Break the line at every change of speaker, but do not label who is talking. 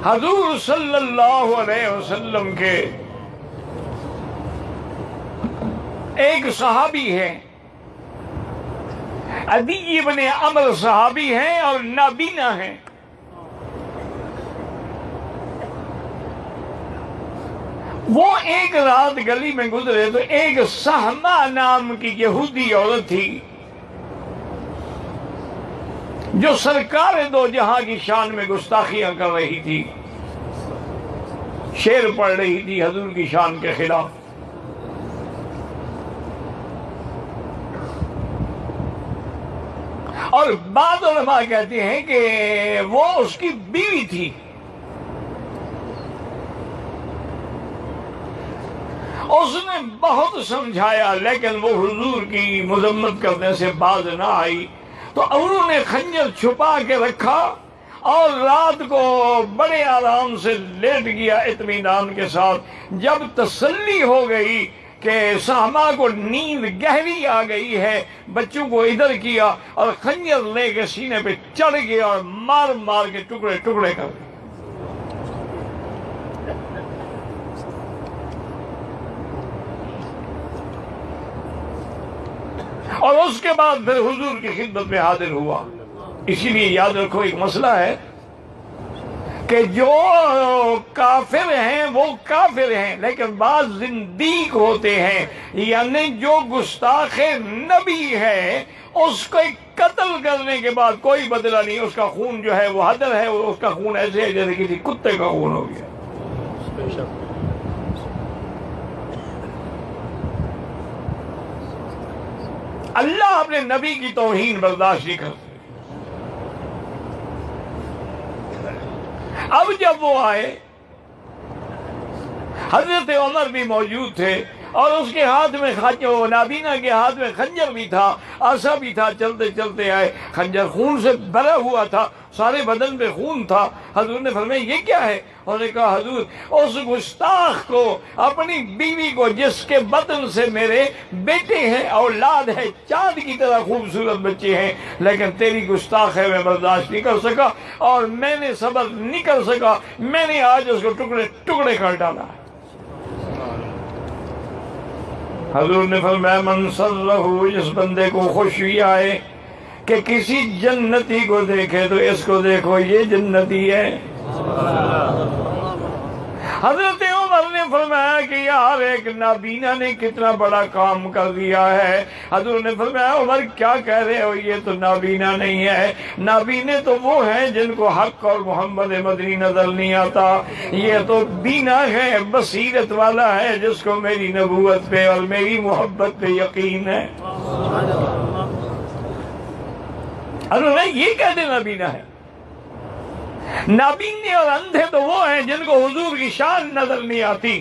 حضور صلی اللہ علیہ وسلم کے ایک صحابی ہے، عدی بن عمرو صحابی ہیں اور نابینا ہیں۔ وہ ایک رات گلی میں گزرے تو ایک سہمہ نام کی یہودی عورت تھی جو سرکار دو جہاں کی شان میں گستاخیاں کر رہی تھی، شعر پڑھ رہی تھی حضور کی شان کے خلاف۔ اور بعض علماء کہتے ہیں کہ وہ اس کی بیوی تھی۔ اس نے بہت سمجھایا لیکن وہ حضور کی مذمت کرنے سے باز نہ آئی، تو انہوں نے خنجر چھپا کے رکھا اور رات کو بڑے آرام سے لیٹ گیا اطمینان کے ساتھ۔ جب تسلی ہو گئی کہ سہمہ کو نیند گہری آ گئی ہے، بچوں کو ادھر کیا اور خنجر لے کے سینے پہ چڑھ گیا اور مار مار کے ٹکڑے ٹکڑے کر دیا۔ اور اس کے بعد پھر حضور کی خدمت میں حاضر ہوا۔ اسی لیے یاد رکھو ایک مسئلہ ہے کہ جو کافر ہیں وہ کافر ہیں، لیکن بعض زندیق ہوتے ہیں، یعنی جو گستاخ نبی ہے اس کو قتل کرنے کے بعد کوئی بدلہ نہیں، اس کا خون جو ہے وہ حدر ہے، اس کا خون ایسے ہے جیسے کسی کتے کا خون ہو گیا۔ اللہ اپنے نبی کی توہین برداشت نہیں کرتے۔ اب جب وہ آئے، حضرت عمر بھی موجود تھے اور اس کے ہاتھ میں نابینا کے ہاتھ میں خنجر بھی تھا، عصا بھی تھا۔ چلتے چلتے آئے، خنجر خون سے بھرا ہوا تھا، سارے بدن پہ خون تھا۔ حضور نے فرمایا یہ کیا ہے؟ انہوں نے کہا حضور اس گستاخ کو، اپنی بیوی کو جس کے بطن سے میرے بیٹے ہیں، اولاد ہے، چاند کی طرح خوبصورت بچے ہیں، لیکن تیری گستاخ ہے، میں برداشت نہیں کر سکا اور میں نے صبر نہیں کر سکا، میں نے آج اس کو ٹکڑے ٹکڑے کر ڈالا ہے۔ حضور نے فرمایا من سرہ، جس بندے کو خوشی آئے کہ کسی جنتی کو دیکھے تو اس کو دیکھو یہ جنتی ہے۔ حضرت عمر نے فرمایا کہ یار ایک نابینا نے کتنا بڑا کام کر دیا ہے۔ حضور نے فرمایا عمر کیا کہہ رہے ہو، یہ تو نابینا نہیں ہے، نابینے تو وہ ہیں جن کو حق اور محمد مدنی نظر نہیں آتا، یہ تو بینا ہے، بصیرت والا ہے جس کو میری نبوت پہ اور میری محبت پہ یقین ہے۔ حضور نے یہ کہتے نابینا ہے، نابینے اور اندھے تو وہ ہیں جن کو حضور کی شان نظر نہیں آتی۔